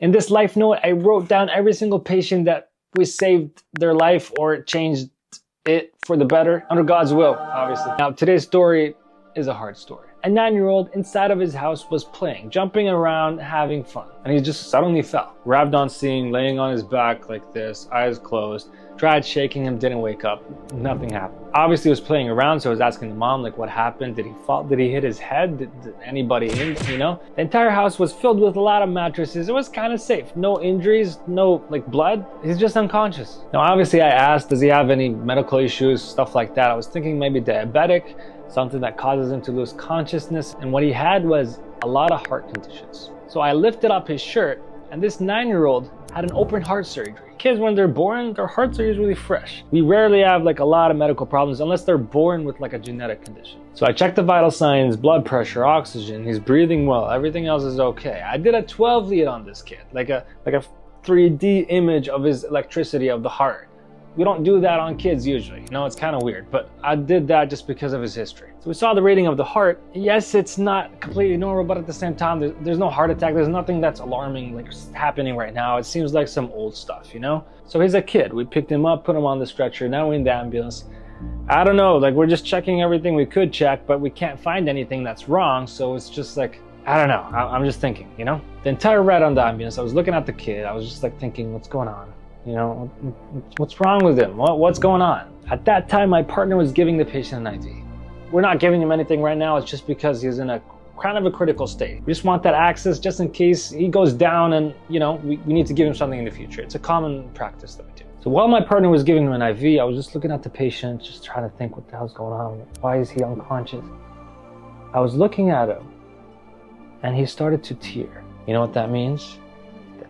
In this life note, I wrote down every single patient that we saved their life or changed it for the better under God's will, obviously. Now, today's story is a hard story. A 9-year-old inside of his house was playing, jumping around, having fun. And he just suddenly fell. Grabbed on scene, laying on his back like this, eyes closed. Tried shaking him, didn't wake up. Nothing happened. Obviously, he was playing around, so I was asking the mom, like, what happened? Did he fall? Did he hit his head? Did anybody in, you know? The entire house was filled with a lot of mattresses. It was kind of safe. No injuries, no, like, blood. He's just unconscious. Now, obviously, I asked, does he have any medical issues, stuff like that? I was thinking maybe diabetic, something that causes him to lose consciousness. And what he had was a lot of heart conditions. So I lifted up his shirt, and this 9-year-old had an open heart surgery. Kids, when they're born, their hearts are usually fresh. We rarely have like a lot of medical problems unless they're born with like a genetic condition. So I checked the vital signs, blood pressure, oxygen, he's breathing well, everything else is okay. I did a 12 lead on this kid, like a 3D image of his electricity of the heart. We don't do that on kids usually. You know, it's kind of weird, but I did that just because of his history. So we saw the reading of the heart. Yes, it's not completely normal, but at the same time, there's no heart attack. There's nothing that's alarming like happening right now. It seems like some old stuff, you know? So he's a kid. We picked him up, put him on the stretcher. Now we're in the ambulance. I don't know, like we're just checking everything we could check, but we can't find anything that's wrong. So it's just like, I don't know. I'm just thinking, you know? The entire ride on the ambulance, I was looking at the kid. I was just like thinking, what's going on? You know, what's wrong with him? What's going on? At that time, my partner was giving the patient an IV. We're not giving him anything right now. It's just because he's in a kind of a critical state. We just want that access just in case he goes down and, you know, we need to give him something in the future. It's a common practice that we do. So while my partner was giving him an IV, I was just looking at the patient, just trying to think what the hell's going on. Why is he unconscious? I was looking at him and he started to tear. You know what that means?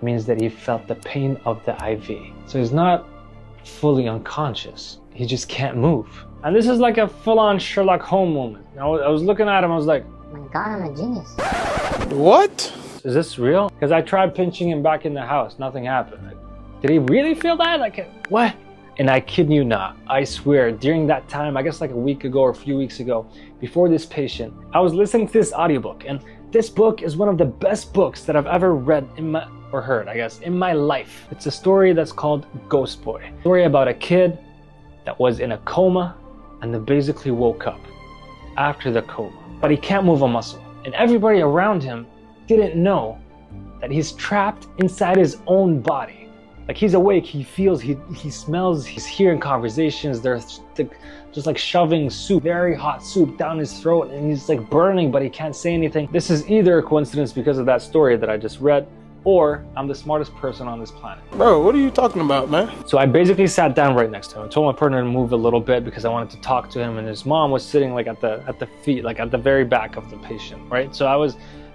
Means that he felt the pain of the IV. So he's not fully unconscious. He just can't move. And this is like a full-on Sherlock Holmes moment. I was looking at him, I was like, my God, I'm a genius. What? Is this real? Because I tried pinching him back in the house, nothing happened. Like, did he really feel that? Like, what? And I kid you not, I swear, during that time, I guess like a week ago or a few weeks ago, before this patient, I was listening to this audiobook, and this book is one of the best books that I've ever read or heard, I guess, in my life. It's a story that's called Ghost Boy. A story about a kid that was in a coma and then basically woke up after the coma. But he can't move a muscle. And everybody around him didn't know that he's trapped inside his own body. Like he's awake, he feels, he smells, he's hearing conversations. They're just like shoving soup, very hot soup down his throat, and he's like burning, but he can't say anything. This is either a coincidence because of that story that I just read, or I'm the smartest person on this planet. Bro, what are you talking about, man? So I basically sat down right next to him. I told my partner to move a little bit because I wanted to talk to him, and his mom was sitting like at the feet, like at the very back of the patient, right? So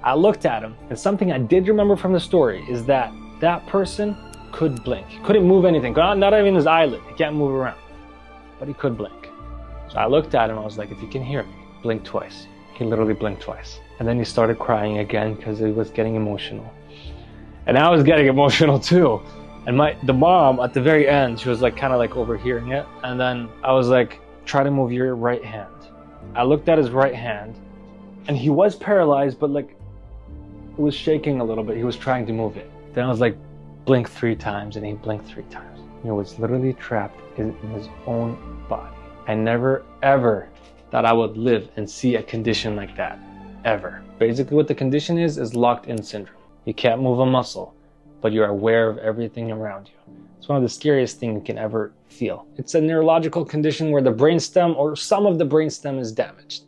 I looked at him, and something I did remember from the story is that that person could blink. He couldn't move anything, not even his eyelid. He can't move around, but he could blink. So I looked at him, I was like, if you can hear me, blink twice. He literally blinked twice. And then he started crying again because he was getting emotional. And I was getting emotional too. And the mom at the very end, she was like kind of like overhearing it. And then I was like, try to move your right hand. I looked at his right hand and he was paralyzed, but like it was shaking a little bit. He was trying to move it. Then I was like, blink 3 times, and he blinked 3 times. He was literally trapped in his own body. I never ever thought I would live and see a condition like that, ever. Basically what the condition is locked-in syndrome. You can't move a muscle, but you're aware of everything around you. It's one of the scariest things you can ever feel. It's a neurological condition where the brainstem or some of the brainstem is damaged.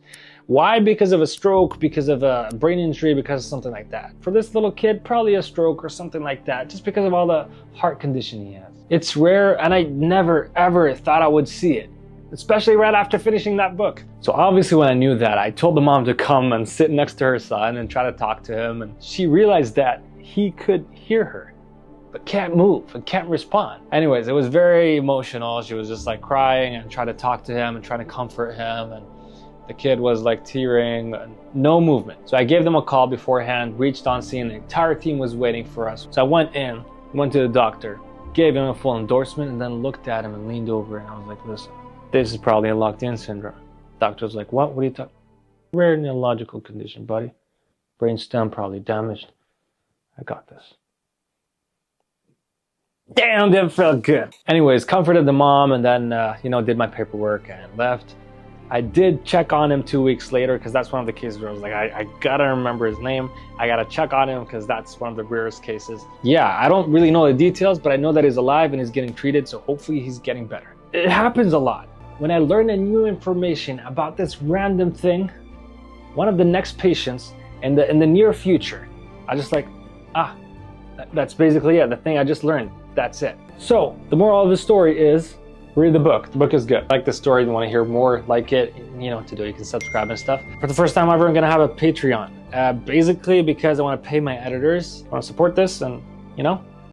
Why? Because of a stroke, because of a brain injury, because of something like that. For this little kid, probably a stroke or something like that, just because of all the heart condition he has. It's rare, and I never ever thought I would see it, especially right after finishing that book. So obviously when I knew that, I told the mom to come and sit next to her son and try to talk to him, and she realized that he could hear her, but can't move and can't respond. Anyways, it was very emotional. She was just like crying and trying to talk to him and trying to comfort him, and the kid was like tearing, no movement. So I gave them a call beforehand, reached on scene, the entire team was waiting for us. So I went to the doctor, gave him a full endorsement, and then looked at him and leaned over, and I was like, listen, this is probably a locked-in syndrome. Doctor was like, what are you talking? Rare neurological condition, buddy. Brainstem probably damaged. I got this. damn, that felt good. Anyways, comforted the mom and then, did my paperwork and left. I did check on him 2 weeks later because that's one of the cases where I was like, I gotta remember his name. I gotta check on him because that's one of the rarest cases. Yeah, I don't really know the details, but I know that he's alive and he's getting treated, so hopefully he's getting better. It happens a lot. When I learn a new information about this random thing, one of the next patients in the near future, I just like, that's basically it. The thing I just learned, that's it. So the moral of the story is, read the book. The book is good. Like the story, you want to hear more like it, you know what to do. You can subscribe and stuff. For the first time ever, I'm gonna have a Patreon. Basically because I want to pay my editors. I want to support this and,